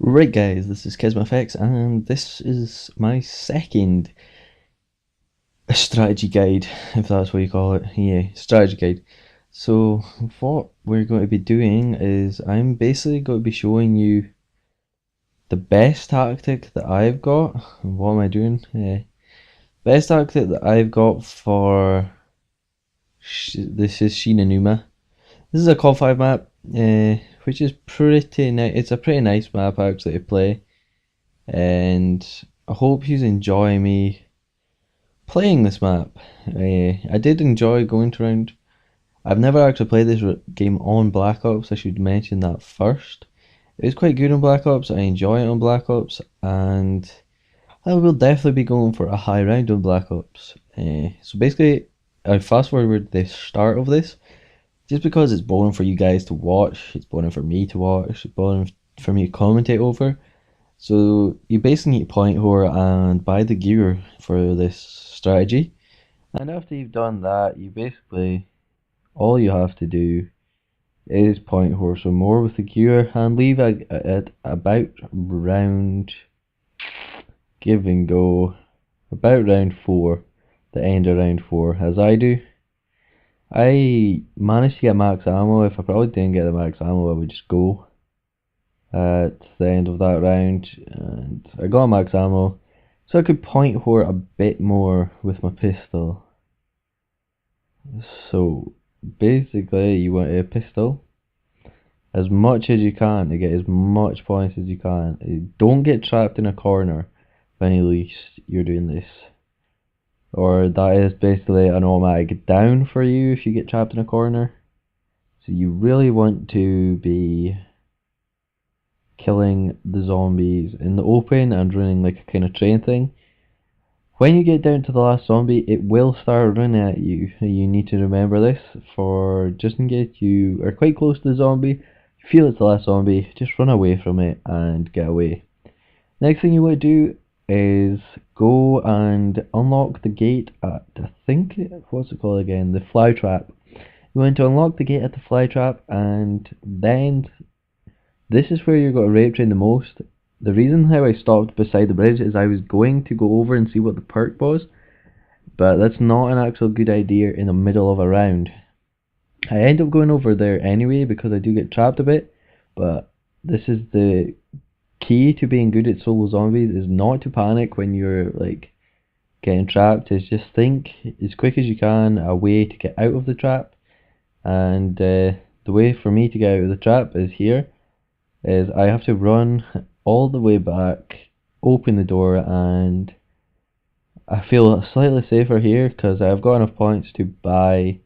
Right guys, this is KismaFX and this is my second strategy guide, if that's what you call it. Yeah, strategy guide. So what we're going to be doing is I'm basically going to be showing you the best tactic that I've got. What am I doing? Best tactic that I've got for this is numa. This is a Call 5 map, which is pretty nice. It's a pretty nice map actually to play, and I hope you enjoy me playing this map. I did enjoy going around. I've never actually played this game on Black Ops, I should mention that first. It's quite good on Black Ops, I enjoy it on Black Ops, and I will definitely be going for a high round on Black Ops. So basically, I fast forward the start of this, just because it's boring for you guys to watch, it's boring for me to watch, it's boring for me to commentate over. So you basically need to point whore and buy the gear for this strategy. And after you've done that, you basically, all you have to do is point whore some more with the gear and leave it at about round, give and go, about round 4, the end of round 4, as I do. I managed to get max ammo. If I probably didn't get the max ammo, I would just go at the end of that round, and I got max ammo, so I could point whore a bit more with my pistol. So basically, you want a pistol as much as you can to get as much points as you can. Don't get trapped in a corner when at least you're doing this, or that is basically an automatic down for you if you get trapped in a corner. So you really want to be killing the zombies in the open and running like a kind of train thing. When you get down to the last zombie, it will start running at you. You need to remember this, for just in case you are quite close to the zombie, you feel it's the last zombie, just run away from it and get away. Next thing you want to do is go and unlock the gate at, I think, what's it called again? The fly trap. You want to unlock the gate at the fly trap, and then this is where you're going to rape train the most. The reason how I stopped beside the bridge is I was going to go over and see what the perk was, but that's not an actual good idea in the middle of a round. I end up going over there anyway because I do get trapped a bit, but this is the key to being good at solo zombies, is not to panic when you're like getting trapped, is just think as quick as you can a way to get out of the trap. And the way for me to get out of the trap is here, is I have to run all the way back, open the door, and I feel slightly safer here because I've got enough points to buy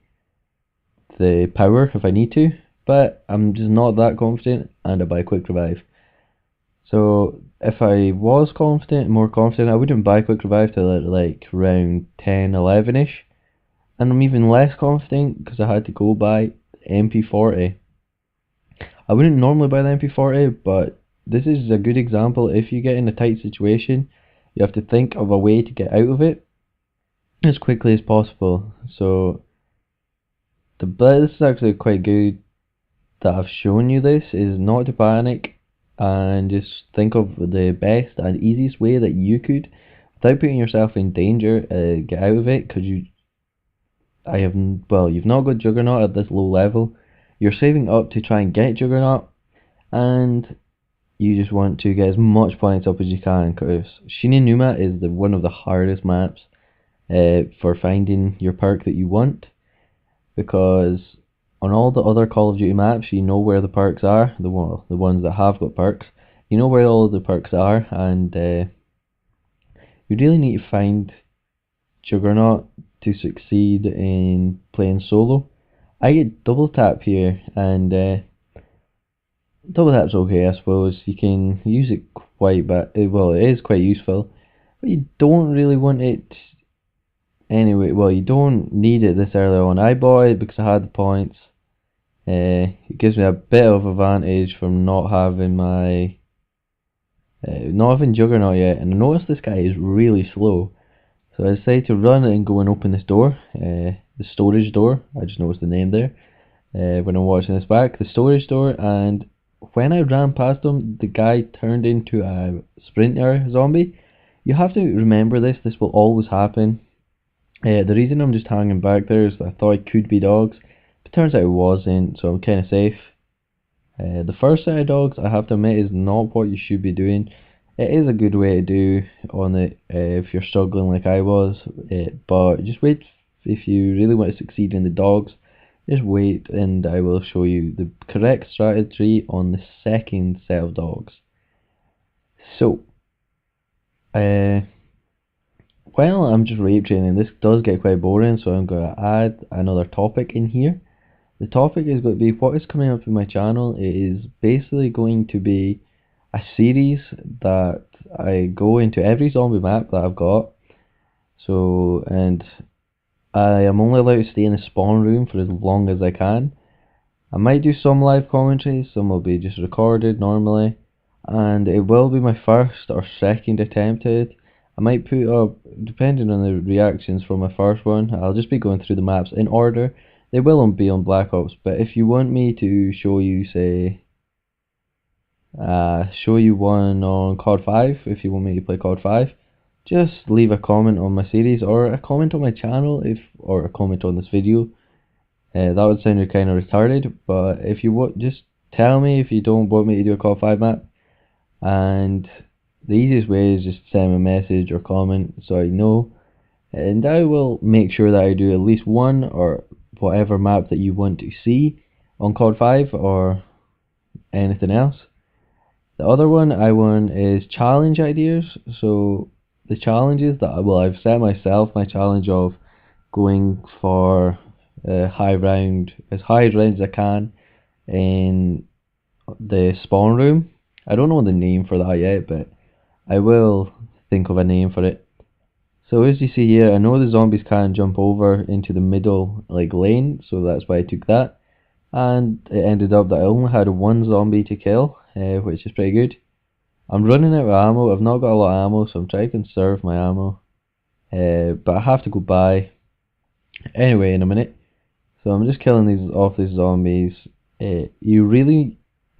the power if I need to, but I'm just not that confident, and I buy quick revive. So if I was more confident, I wouldn't buy quick revive till like round 10, 11ish, and I'm even less confident because I had to go buy MP40. I wouldn't normally buy the MP40, but this is a good example. If you get in a tight situation, you have to think of a way to get out of it as quickly as possible. So this is actually quite good that I've shown you this, is not to panic and just think of the best and easiest way that you could, without putting yourself in danger, get out of it. Because you've not got Juggernaut at this low level. You're saving up to try and get Juggernaut, and you just want to get as much points up as you can, because numa is one of the hardest maps for finding your perk that you want, because on all the other Call of Duty maps you know where the perks are, the ones that have got perks, you know where all the perks are, and you really need to find Juggernaut to succeed in playing solo. I get double tap here, and double tap's okay, I suppose. You can use it quite, but well, it is quite useful, but you don't really want it anyway. Well, you don't need it this early on. I bought it because I had the points. It gives me a bit of advantage from not having my Juggernaut yet, and I noticed this guy is really slow. So I decided to run and go and open this door, the storage door. I just noticed the name there when I'm watching this back, the storage door, and when I ran past him, the guy turned into a sprinter zombie. You have to remember this. This will always happen. The reason I'm just hanging back there is that I thought it could be dogs, but turns out it wasn't, so I'm kind of safe. The first set of dogs, I have to admit, is not what you should be doing. It is a good way to do on it if you're struggling like I was, but just wait. If you really want to succeed in the dogs, just wait and I will show you the correct strategy on the second set of dogs. So, uh, while I'm just rape training, this does get quite boring, so I'm going to add another topic in here. The topic is going to be what is coming up in my channel. It is basically going to be a series that I go into every zombie map that I've got. So, and I am only allowed to stay in the spawn room for as long as I can. I might do some live commentary, some will be just recorded normally, and it will be my first or second attempt at it. I might put up, depending on the reactions from my first one, I'll just be going through the maps in order. They will be on Black Ops, but if you want me to show you, say, show you one on COD 5, if you want me to play COD 5, just leave a comment on my series, or a comment on my channel, or a comment on this video. That would sound kind of retarded, but if you want, just tell me if you don't want me to do a COD 5 map, and the easiest way is just send me a message or comment so I know, and I will make sure that I do at least one or whatever map that you want to see on COD 5 or anything else. The other one I want is challenge ideas. So the challenges that I've set myself my challenge of going for as high round as I can in the spawn room. I don't know the name for that yet, but I will think of a name for it. So as you see here, I know the zombies can't jump over into the middle lane, so that's why I took that. And it ended up that I only had one zombie to kill, which is pretty good. I'm running out of ammo. I've not got a lot of ammo, so I'm trying to conserve my ammo. But I have to go buy anyway in a minute. So I'm just killing these zombies. You really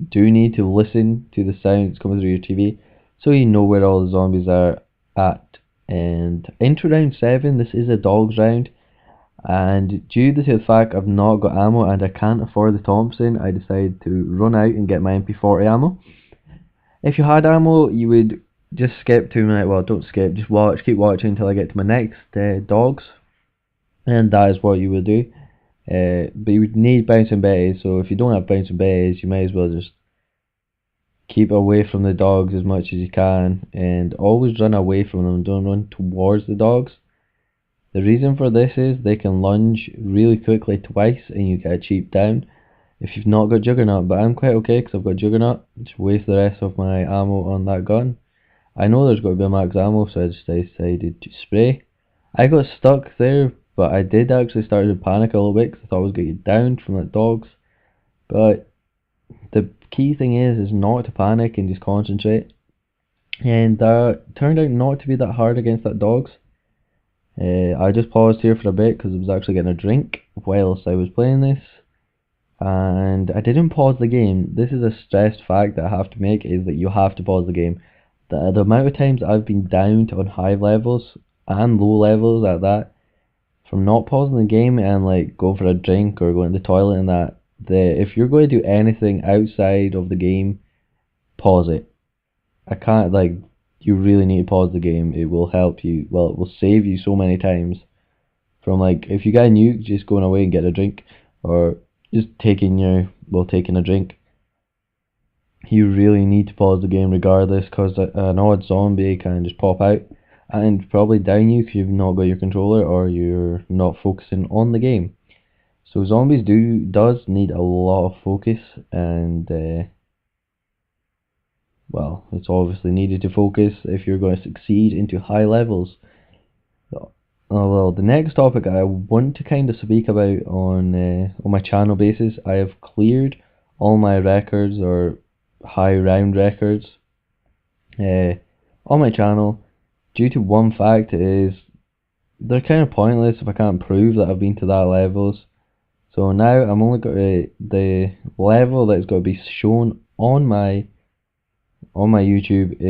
do need to listen to the sounds coming through your TV, so you know where all the zombies are at. And into round 7, this is a dogs round, and due to the fact I've not got ammo and I can't afford the Thompson, I decided to run out and get my MP40 ammo. If you had ammo, you would just skip 2 minutes, well, don't skip, just keep watching until I get to my next dogs, and that is what you would do. But you would need bouncing betties, so if you don't have bouncing betties, you might as well just keep away from the dogs as much as you can, and always run away from them, don't run towards the dogs. The reason for this is they can lunge really quickly twice and you get a cheap down if you've not got Juggernaut, but I'm quite okay because I've got Juggernaut. Just waste the rest of my ammo on that gun. I know there's got to be a max ammo, so I just decided to spray. I got stuck there, but I did actually start to panic a little bit because I thought I was going to get downed from the dogs. But the key thing is not to panic and just concentrate. And that turned out not to be that hard against that dogs. I just paused here for a bit because I was actually getting a drink whilst I was playing this. And I didn't pause the game. This is a stressed fact that I have to make, is that you have to pause the game. The amount of times I've been downed on high levels and low levels at that from not pausing the game and going for a drink or going to the toilet and that, if you're going to do anything outside of the game, pause it. I can't, you really need to pause the game. It will help you, well, it will save you so many times from, if you get a nuke, just going away and get a drink, or just taking a drink. You really need to pause the game regardless, because an odd zombie can just pop out and probably down you if you've not got your controller or you're not focusing on the game. So zombies does need a lot of focus, and well, it's obviously needed to focus if you're going to succeed into high levels. Well, the next topic I want to kind of speak about on my channel basis, I have cleared all my records or high round records on my channel due to one fact, is they're kind of pointless if I can't prove that I've been to that levels. So now I'm only got the level that's got to be shown on my YouTube